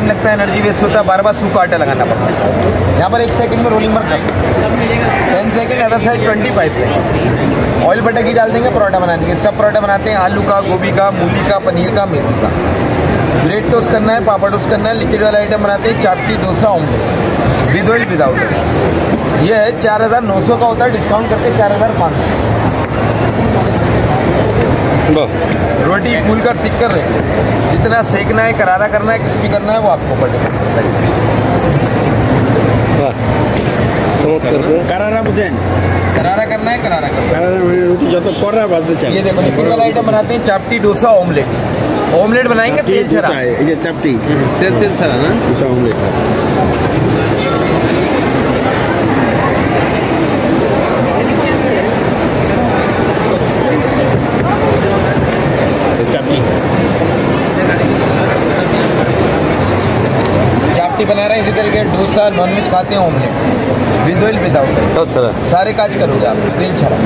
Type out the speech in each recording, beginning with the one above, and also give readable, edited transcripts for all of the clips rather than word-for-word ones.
लगता है, energy waste होता है, बार बार सूखा आटा लगाना पड़ता है। यहाँ पर 1 सेकंड में रोलिंग वर्क करते हैं, 10 second, other side 25 oil butter घी डाल देंगे, परोठा बना देंगे। सब परोठा बनाते हैं आलू का, गोभी का, मूली का, पनीर का, मेथी का। ब्रेड टोस्ट करना है, पापड़ टोस्ट करना है, लिक्विड वाला आइटम बनाते हैं, chapati, dosa, omelette, with oil without oil. ये है 4900 का होता है, डिस्काउंट करके 4500। रोटी फूल कर सिक कर रहे, जितना सेकना है, करारा करना है, क्रिस्पी करना है, वो आपको पड़ेगा। करारा बुझें, करारा करना है, करारा रोटी जो तो कर रहा है। ये देखो लिक्विड वाला आइटम बनाते हैं, चापटी, डोसा, ऑमलेट। ऑमलेट बनाएंगे तेल छरा, ये चापटी तेल छरा ना, डोसा ऑमलेट। चापटी बना रहे हैं, इसी तरीके डोसा, नॉनवेज खाते हैं, omelette, with oil without oil. सारे काज करोगे आप, तेल छरा,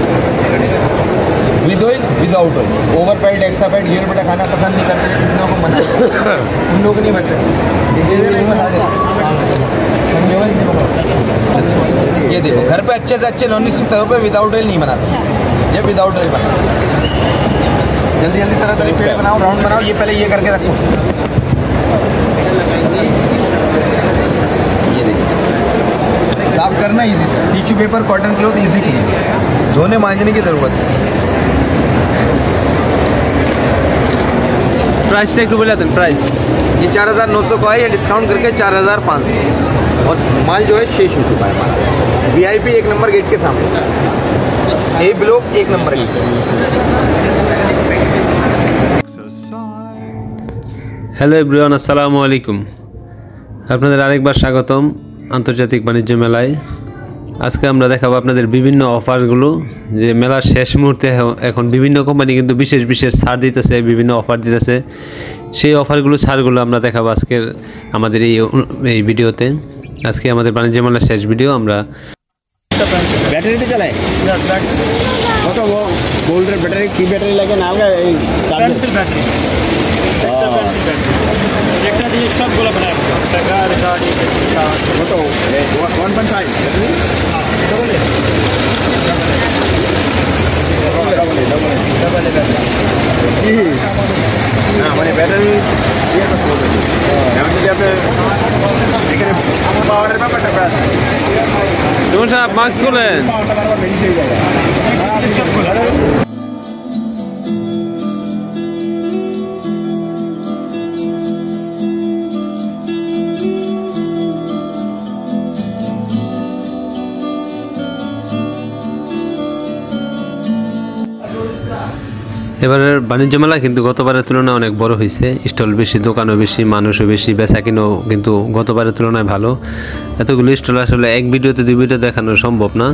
with oil without oil. Over fried, extra fried, घेर बेटा खाना पसंद नहीं करते, उन लोगों को मना, उन लोगों को नहीं बचते, इसीलिए नहीं बना। ये देखो घर पे अच्छे से अच्छे नॉन स्टिक तवे पे विदाउट ऑयल नहीं बनाते, ये विदाउट ऑयल बनाते। जल्दी जल्दी तरह तरह पेड़ बनाओ, राउंड बनाओ। ये पहले ये करके रखो, ये देखो साफ करना इजी से, tissue paper, cotton cloth, easy clean, धोने मांजने की जरूरत है। प्राइस टैग बोले थे, प्राइस ये 4900 का है, ये डिस्काउंट करके 4500। और माल जो है शेष हो चुका है हमारा। VIP 1 नंबर गेट के सामने, A block 1 number gate. Hello everyone, আসসালামু আলাইকুম। আপনাদের আরেকবার স্বাগতম আন্তর্জাতিক বাণিজ্য মেলায়। আজকে আমরা দেখাবো আপনাদের বিভিন্ন অফারগুলো, যে মেলার শেষ মুহূর্তে এখন বিভিন্ন কোম্পানি কিন্তু বিশেষ বিশেষ ছাড় দিতেছে, বিভিন্ন অফার দিতেছে। সেই অফারগুলো, ছাড়গুলো আমরা দেখাবো আজকের আমাদের এই ভিডিওতে। আজকে আমাদের বাণিজ্য মেলার শেষ ভিডিও। আমরা ব্যাটারিতে চালায় কত গোল্ডের ব্যাটারি, কি ব্যাটারি লাগে না আলগা? এই পেন্সিল ব্যাটারি, একটা পেন্সিল ব্যাটারি, একটা দিয়ে সবগুলো বানায় টাকা গাড়ি কত 1.5 ব্যাটারি। না মানে ব্যাটারি ইয়ে করতে হবে, যেমন যদি আপনি এখানে পাওয়ারের ব্যাপারটা তোমার সাহেব মাস্ক খুলেন। এবারের বাণিজ্য মেলা কিন্তু গতবারের তুলনায় অনেক বড় হয়েছে, স্টল বেশি, দোকানও বেশি, মানুষও বেশি, বেচা কিনেও কিন্তু গতবারের তুলনায় ভালো। এতগুলো স্টল আসলে এক ভিডিওতে 2 ভিডিও দেখানো সম্ভব না,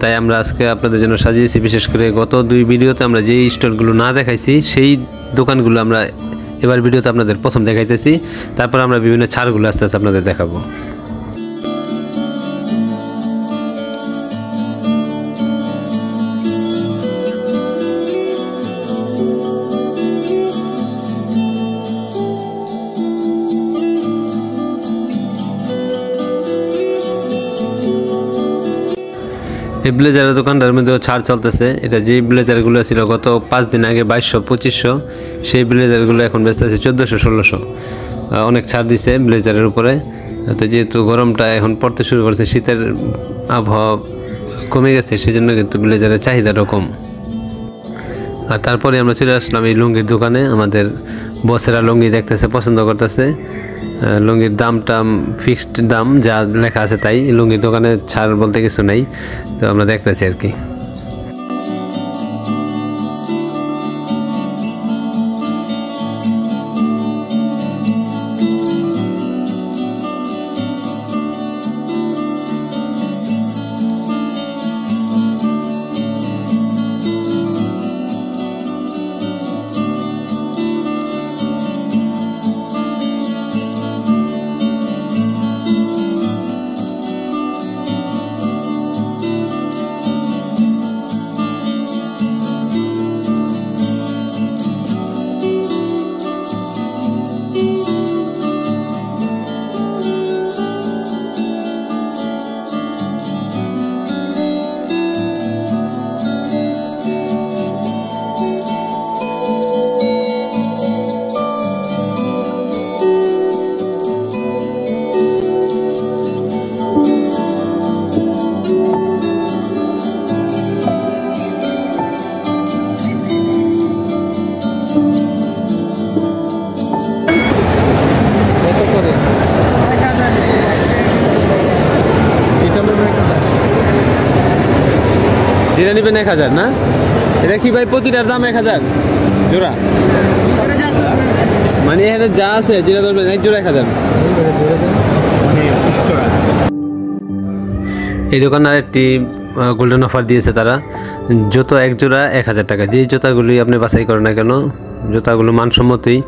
তাই আমরা আজকে আপনাদের জন্য সাজিয়েছি। বিশেষ করে গত 2 ভিডিওতে আমরা যেই স্টলগুলো না দেখাইছি সেই দোকানগুলো আমরা এবার ভিডিওতে আপনাদের প্রথম দেখাইতেছি, তারপর আমরা বিভিন্ন ছাড়গুলো আস্তে আস্তে আপনাদের দেখাবো। এই ব্লেজারের দোকানটার মধ্যেও ছাড় চলতেছে। এটা যে ব্লেজারগুলো ছিল গত 5 দিন আগে 2200-2500, সেই ব্লেজারগুলো এখন বেচতেছে 1400-1600। অনেক ছাড় দিছে ব্লেজারের উপরে। তো যেহেতু গরমটা এখন পড়তে শুরু করেছে, শীতের আবহাওয়া কমে গেছে, সেজন্য কিন্তু ব্লেজারের চাহিদাটাও কম। আর তারপরে আমরা চলে আসলাম এই লুঙ্গির দোকানে। আমাদের বসেরা লুঙ্গি দেখতেছে, পছন্দ করতেছে। লুঙ্গির দামটা ফিক্সড দাম, যা লেখা আছে তাই। লুঙ্গির দোকানে ছাড় বলতে কিছু নেই, তো আমরা দেখতেছি আর কি। যেটা নেবেন 1000 না? এটা কি ভাই প্রতিটার দাম 1000 জোড়া? মানে এখানে যা আছে যেটা ধরবেন এক জোড়া 1000। এই দোকানে আরেকটি গোল্ডেন অফার দিয়েছে তারা, জুতো এক জোড়া 1000 টাকা। যেই জুতাগুলি আপনি বাছাই করেন না কেন, জুতাগুলো মানসম্মতই।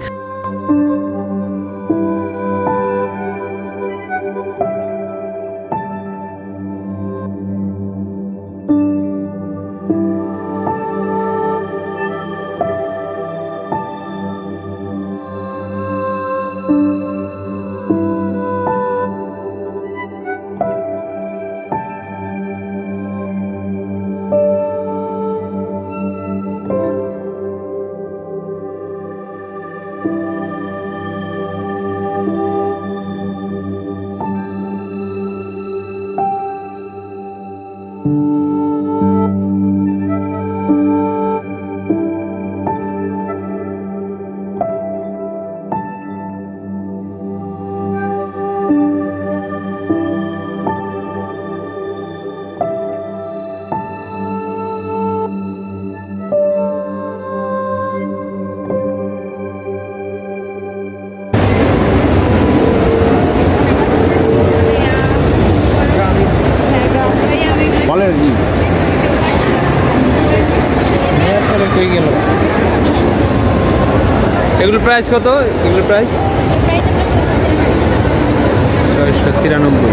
এগুলোর প্রাইস কত? এগুলোর প্রাইস 693।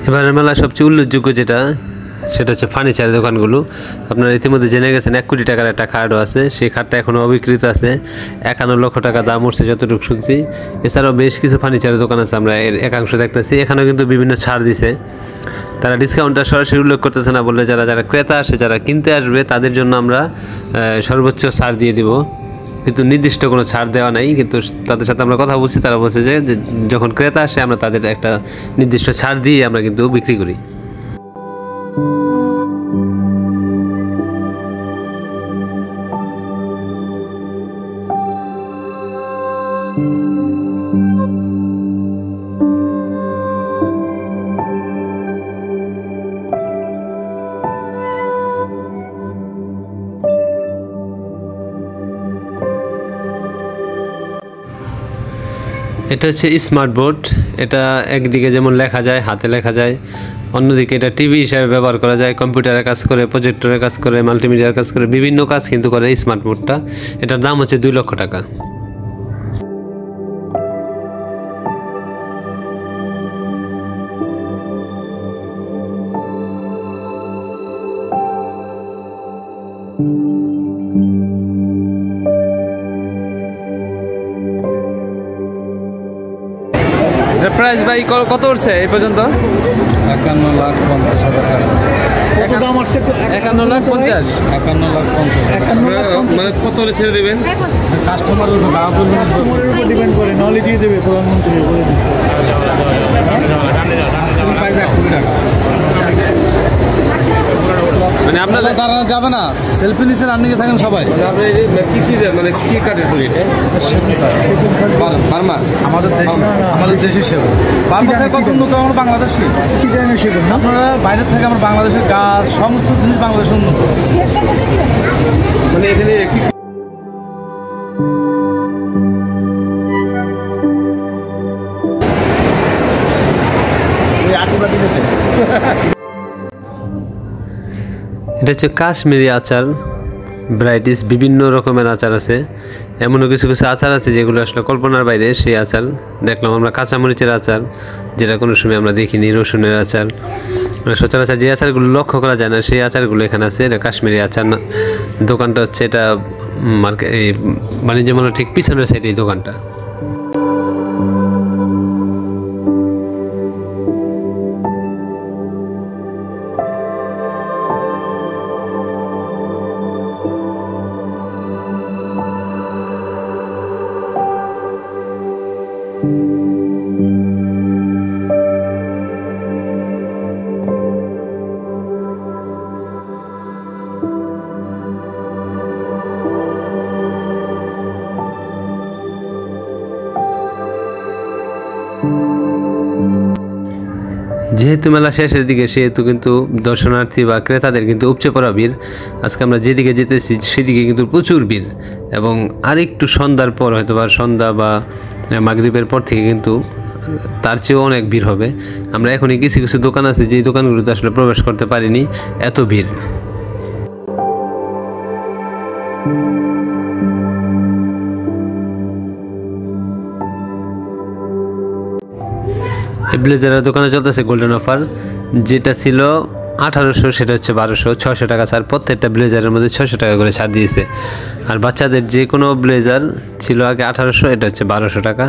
এবারের মেলায় সবচেয়ে উল্লেখযোগ্য যেটা, সেটা হচ্ছে ফার্নিচারের দোকানগুলো। আপনারা ইতিমধ্যে জেনে গেছেন 1 কোটি টাকার একটা খাটও আছে, সেই খাটটা এখনও অবিকৃত আছে। 51 লক্ষ টাকা দাম উঠছে যতটুকু শুনছি। এছাড়াও বেশ কিছু ফার্নিচারের দোকান আছে, আমরা এর একাংশ দেখতেছি। এখানেও কিন্তু বিভিন্ন ছাড় দিছে, তারা ডিসকাউন্টটা সরাসরি উল্লেখ করতেছে না, বললে যারা যারা ক্রেতা আসে, যারা কিনতে আসবে তাদের জন্য আমরা সর্বোচ্চ ছাড় দিয়ে দিব, কিন্তু নির্দিষ্ট কোনো ছাড় দেওয়া নাই। কিন্তু তাদের সাথে আমরা কথা বলছি, তারা বলছে যে যখন ক্রেতা আসে আমরা তাদের একটা নির্দিষ্ট ছাড় দিয়ে আমরা কিন্তু বিক্রি করি। এটা হচ্ছে স্মার্ট বোর্ড। এটা একদিকে যেমন লেখা যায়, হাতে লেখা যায়, অন্যদিকে এটা টিভি হিসাবে ব্যবহার করা যায়, কম্পিউটারের কাজ করে, প্রজেক্টরের কাজ করে, মাল্টিমিডিয়ার কাজ করে, বিভিন্ন কাজ কিন্তু করে এই স্মার্ট বোর্ডটা। এটার দাম হচ্ছে 2 লক্ষ টাকা। প্রাইস ভাই কত উঠছে এই পর্যন্ত? 51,50,000 টাকা। 51,50,000। 51,50,000 মানে কত হলে ছেড়ে দেবেন? কাস্টমারের উপর ডিপেন্ড করে, নলে দিয়ে দেবে প্রধানমন্ত্রী বলে দিচ্ছে। মানে আপনাদের তারা যাবে না, সেলফি নিচে রান্নিকে থাকেন সবাই। আপনি কি কি দেন, মানে কি কাঠের তৈরি? বার্মা আমাদের দেশের সেগুন। বার্মা থেকে কত উন্নত আমরা বাংলাদেশে কি ধরনের সেগুন? আপনারা বাইরে থেকে আমার বাংলাদেশের গাছ সমস্ত জিনিস বাংলাদেশে উন্নত। মানে এখানে কি আশীর্বাদ দিতেছে। এটা হচ্ছে কাশ্মীরি আচার ভ্যারাইটিস, বিভিন্ন রকমের আচার আছে। এমনও কিছু কিছু আচার আছে যেগুলো আসলে কল্পনার বাইরে। সেই আচার দেখলাম আমরা, কাঁচামরিচের আচার, যেটা কোনো সময় আমরা দেখিনি, রসুনের আচার, সচরাচর যে আচারগুলো লক্ষ্য করা যায় না সেই আচারগুলো এখানে আছে। এটা কাশ্মীরি আচার না। দোকানটা হচ্ছে এটা মার্কেট, এই বাণিজ্য মেলার ঠিক পিছনের সাইডে এই দোকানটা। যেহেতু মেলা শেষের দিকে সেহেতু কিন্তু দর্শনার্থী বা ক্রেতাদের কিন্তু উপচে পড়া ভিড়। আজকে আমরা যেদিকে যেতেছি সেদিকে কিন্তু প্রচুর ভিড়, এবং আরেকটু সন্ধ্যার পর হয়তো বা সন্ধ্যা বা মাগরিবের পর থেকে কিন্তু তার চেয়েও অনেক ভিড় হবে। আমরা এখনই কিছু কিছু দোকান আছে যেই দোকানগুলোতে আসলে প্রবেশ করতে পারিনি, এত ভিড়। এই ব্লেজারের দোকানে চলতেছে গোল্ডেন অফার, যেটা ছিল 1800 সেটা হচ্ছে 1200, 600 টাকা ছাড়। প্রত্যেকটা ব্লেজারের মধ্যে 600 টাকা করে ছাড় দিয়েছে। আর বাচ্চাদের যে কোনো ব্লেজার ছিল আগে 1800, এটা হচ্ছে 1200 টাকা।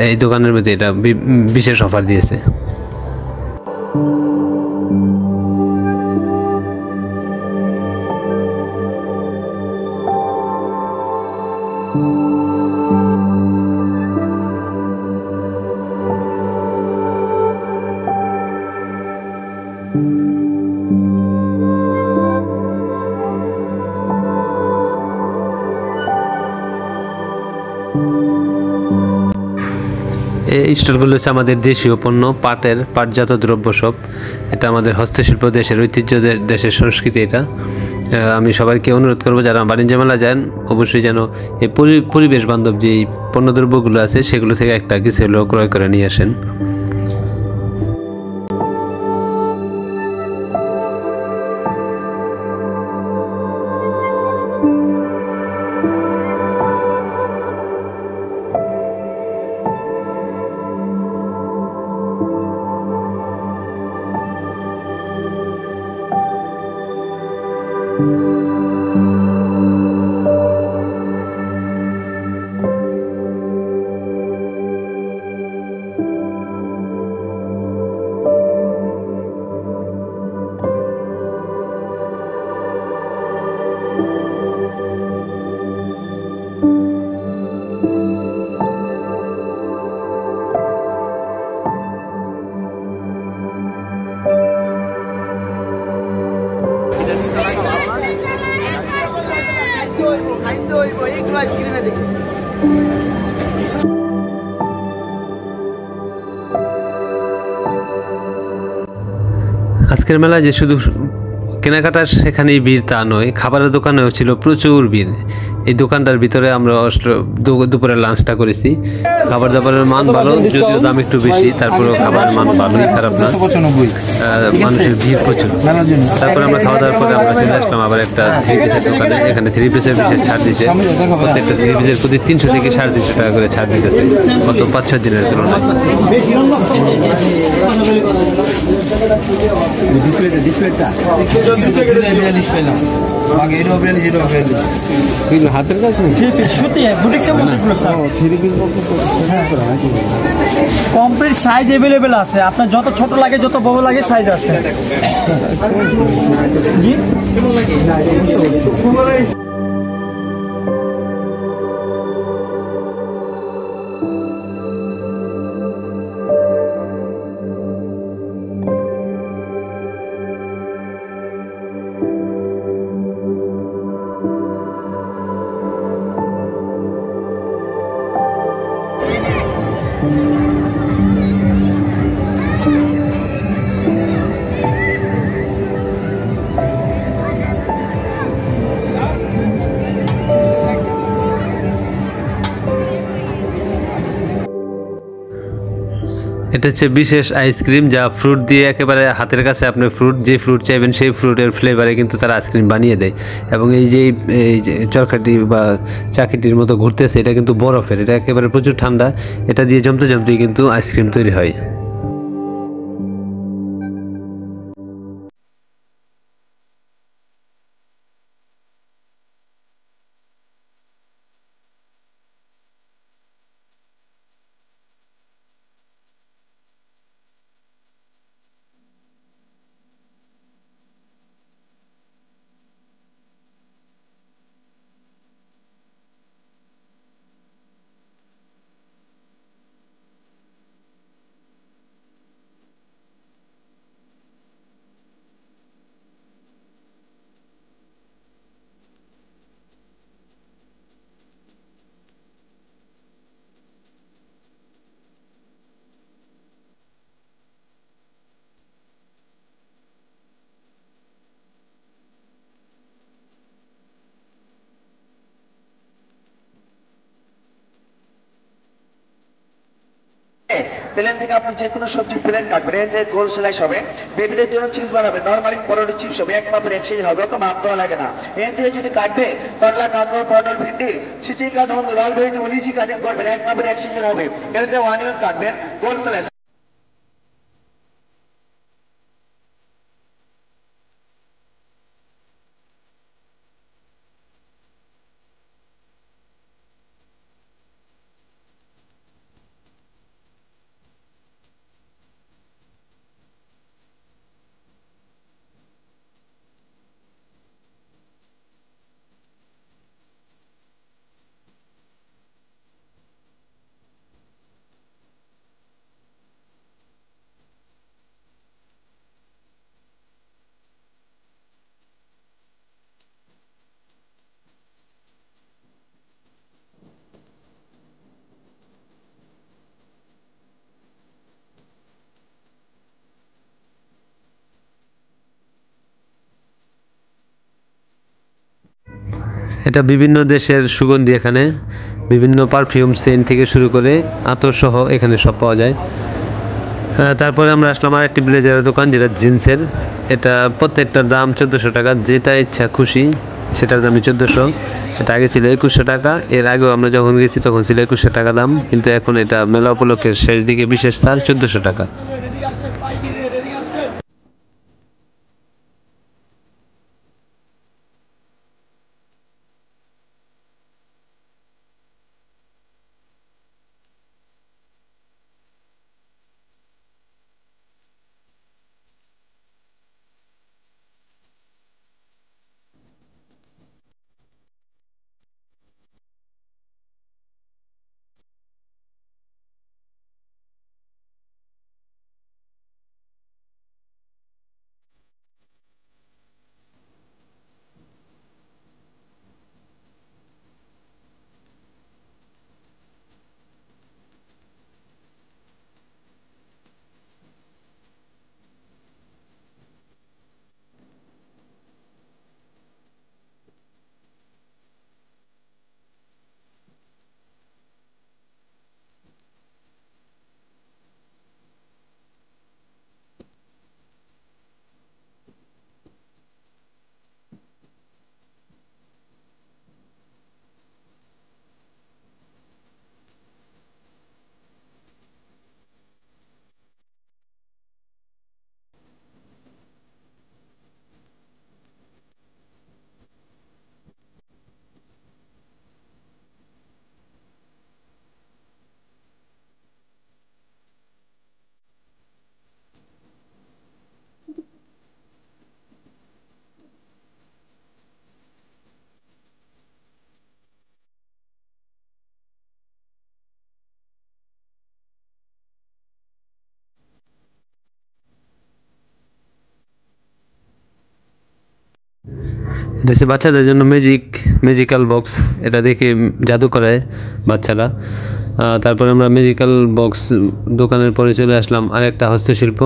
এই দোকানের মধ্যে এটা বিশেষ অফার দিয়েছে। এই স্টলগুলো হচ্ছে আমাদের দেশীয় পণ্য, পাটজাত দ্রব্য সব। এটা আমাদের হস্তশিল্প, দেশের ঐতিহ্য, দেশের সংস্কৃতি। এটা আমি সবাইকে অনুরোধ করবো যারা বাণিজ্য মেলা যান অবশ্যই যেন এই পরিবেশ বান্ধব যে পণ্যদ্রব্যগুলো আছে সেগুলো থেকে একটা কিছু হলেও ক্রয় করে নিয়ে আসেন। আজকের মেলায় যে শুধু কেনাকাটার সেখানেই ভিড় তা নয়, খাবারের দোকানেও ছিল প্রচুর ভিড়। এই দোকানটার ভিতরে আমরা দুপুরে লাঞ্চটা করেছি। খাবার দাবারের মান ভালো, যদিও দাম একটু বেশি, তারপরেও খাবারের মান ভালোই, খারাপ না। মানুষের ভিড় প্রচুর। তারপরে আমরা খাওয়া দাওয়ার পরে আমরা চলে আসলাম আবার একটা 3 পিসের দোকানে। এখানে 3 পিসের বিশেষ ছাড় দিচ্ছে। প্রত্যেকটা 3 পিসের প্রতি 300 থেকে 350 টাকা করে ছাড় দিতেছে গত 5-6 দিনের তুলনায়। হাতের কাজ কমপ্লিট সাইজ অ্যাভেলেবেল আছে, আপনার যত ছোট লাগে যত বড় লাগে সাইজ আছে। জি এটা হচ্ছে বিশেষ আইসক্রিম, যা ফ্রুট দিয়ে একেবারে হাতের কাছে আপনি যে ফ্রুট চাইবেন সেই ফ্রুটের ফ্লেভারে কিন্তু তারা আইসক্রিম বানিয়ে দেয়। এবং এই যে চরকাটি বা চাকিটির মতো ঘুরতেছে, এটা কিন্তু বরফের, এটা একেবারে প্রচুর ঠান্ডা। এটা দিয়ে জমতে জমতেই কিন্তু আইসক্রিম তৈরি হয়। প্লেন থেকে আপনি যে কোনো সবজি প্লেন কাটবেন, এর থেকে গোল স্লাইস হবে। বেবিদের জন্য চিপস বানাবেন, নর্মালি পটেটো চিপস হবে, এক মাপের এক সাইজ হবে, ওকে মাপ দেওয়া লাগে না। এর থেকে যদি কাটবে করলা, কাঁকড়, পটল, ভিন্ডি, ছিচিকা, ধরুন লাল ভেন্ডি, উনিশি কাটিং করবেন, এক মাপের এক সাইজের হবে। এর থেকে অনিয়ন কাটবেন গোল স্লাইস। এটা বিভিন্ন দেশের সুগন্ধি, এখানে বিভিন্ন পারফিউম সেন্ট থেকে শুরু করে আতর সহ এখানে সব পাওয়া যায়। তারপরে আমরা আসলাম আর একটি ব্লেজারের দোকান, যেটা জিন্সের। এটা প্রত্যেকটার দাম 1400 টাকা, যেটা ইচ্ছা খুশি সেটার দামই 1400। এটা আগে ছিল 2100 টাকা, এর আগেও আমরা যখন গেছি তখন ছিল 2100 টাকা দাম, কিন্তু এখন এটা মেলা উপলক্ষের শেষ দিকে বিশেষ ছাড় 1400 টাকা। দেশে বাচ্চাদের জন্য ম্যাজিক্যাল বক্স, এটা দেখে জাদু করে বাচ্চারা। তারপরে আমরা ম্যাজিক্যাল বক্স দোকানের পরে চলে আসলাম আরেকটা হস্তশিল্প,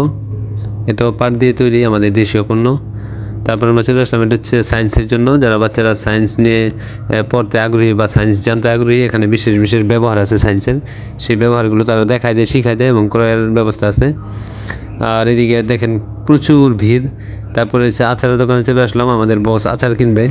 এটাও পাট দিয়ে তৈরি, আমাদের দেশীয় পণ্য। তারপরে আমরা চলে আসলাম, এটা হচ্ছে সায়েন্সের জন্য, যারা বাচ্চারা সায়েন্স নিয়ে পড়তে আগ্রহী বা সায়েন্স জানতে আগ্রহী, এখানে বিশেষ বিশেষ ব্যবহার আছে সায়েন্সের, সেই ব্যবহারগুলো তারা দেখায় দেয়, শিখায় দেয় এবং ক্রয়ের ব্যবস্থা আছে। আর এদিকে দেখেন প্রচুর ভিড়। তারপরে হচ্ছে আচারের দোকানে চলে আসলাম, আমাদের বস আচার কিনবে।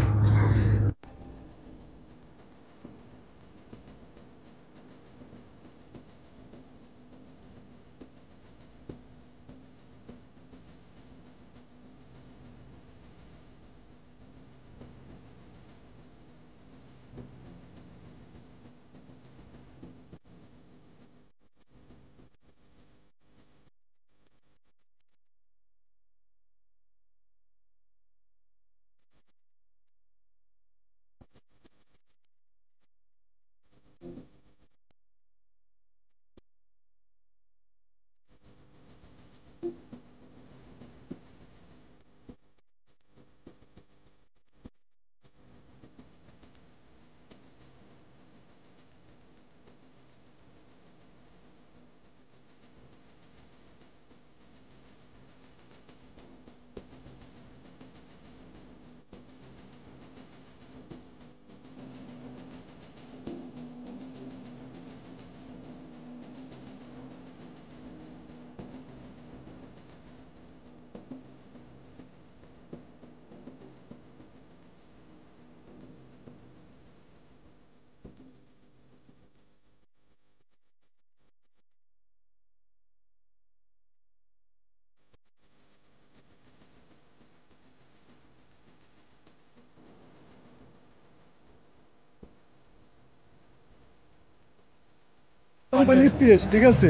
কোম্পানির পিএস, ঠিক আছে?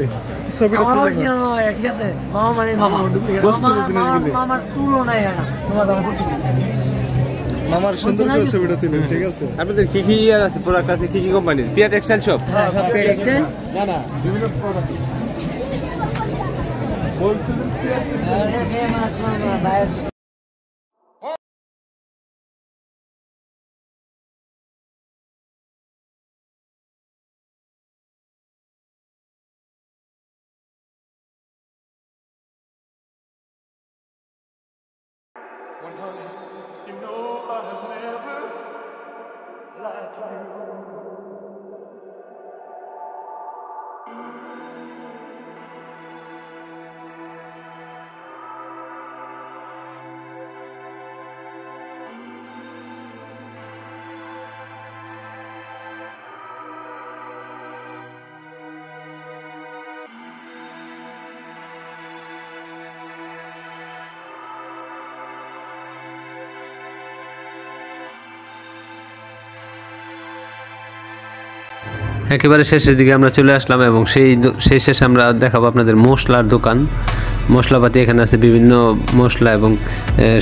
ছবিটা তুলে ঠিক আছে মামা মানে মামা মামার তুলনায় না মামার সুন্দর করে ছবিটা তুলে, ঠিক আছে? আপনাদের কি কি ইয়ার আছে প্রোডাক্ট আছে, কি কি কোম্পানির? পিয়া টেক্সটাইল শপ? হ্যাঁ সব পেড এক্সচেঞ্জ বিভিন্ন প্রোডাক্ট হোলসেল ফেমাস মামা ভাই একেবারে শেষের দিকে আমরা চলে আসলাম এবং সেই শেষে আমরা দেখাবো আপনাদের মশলার দোকান। মশলাপাতি এখানে আছে বিভিন্ন মশলা এবং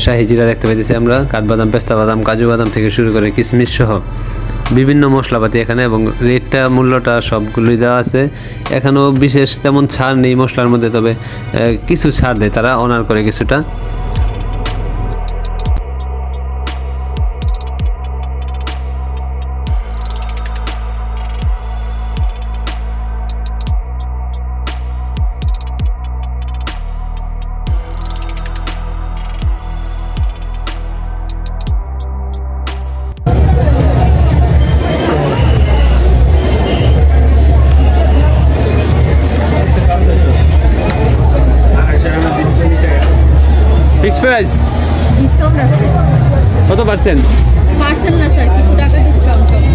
শাহি জিরা দেখতে পাইতেছি আমরা, কাঠবাদাম, পেস্তা বাদাম, কাজু বাদাম থেকে শুরু করে কিশমিশ সহ বিভিন্ন মশলাপাতি এখানে, এবং রেটটা মূল্যটা সবগুলোই দেওয়া আছে। এখানেও বিশেষ তেমন ছাড় নেই মশলার মধ্যে, তবে কিছু ছাড় দেয় তারা, অনার করে কিছুটা। ফিক্স প্রাইস ডিসকাউন্ট আছে কত পার্সেন্ট? পার্সেন্ট না স্যার, কিছু টাকা ডিসকাউন্ট হবে।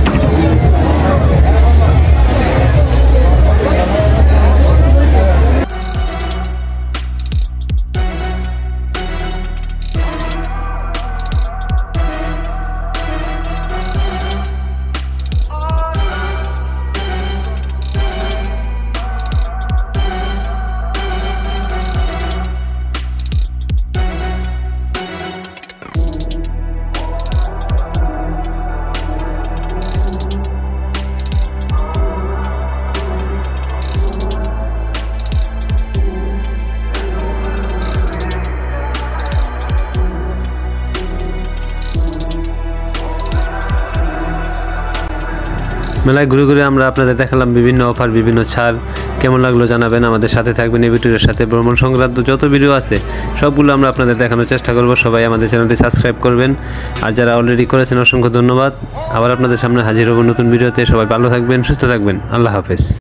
মেলায় ঘুরে ঘুরে আমরা আপনাদের দেখালাম বিভিন্ন অফার, বিভিন্ন ছাড়। কেমন লাগলো জানাবেন, আমাদের সাথে থাকবেন। এই ভিডিওর সাথে ভ্রমণ সংক্রান্ত যত ভিডিও আছে সবগুলো আমরা আপনাদের দেখানোর চেষ্টা করব। সবাই আমাদের চ্যানেলটি সাবস্ক্রাইব করবেন, আর যারা অলরেডি করেছেন অসংখ্য ধন্যবাদ। আবার আপনাদের সামনে হাজির হব নতুন ভিডিওতে। সবাই ভালো থাকবেন, সুস্থ থাকবেন। আল্লাহ হাফেজ।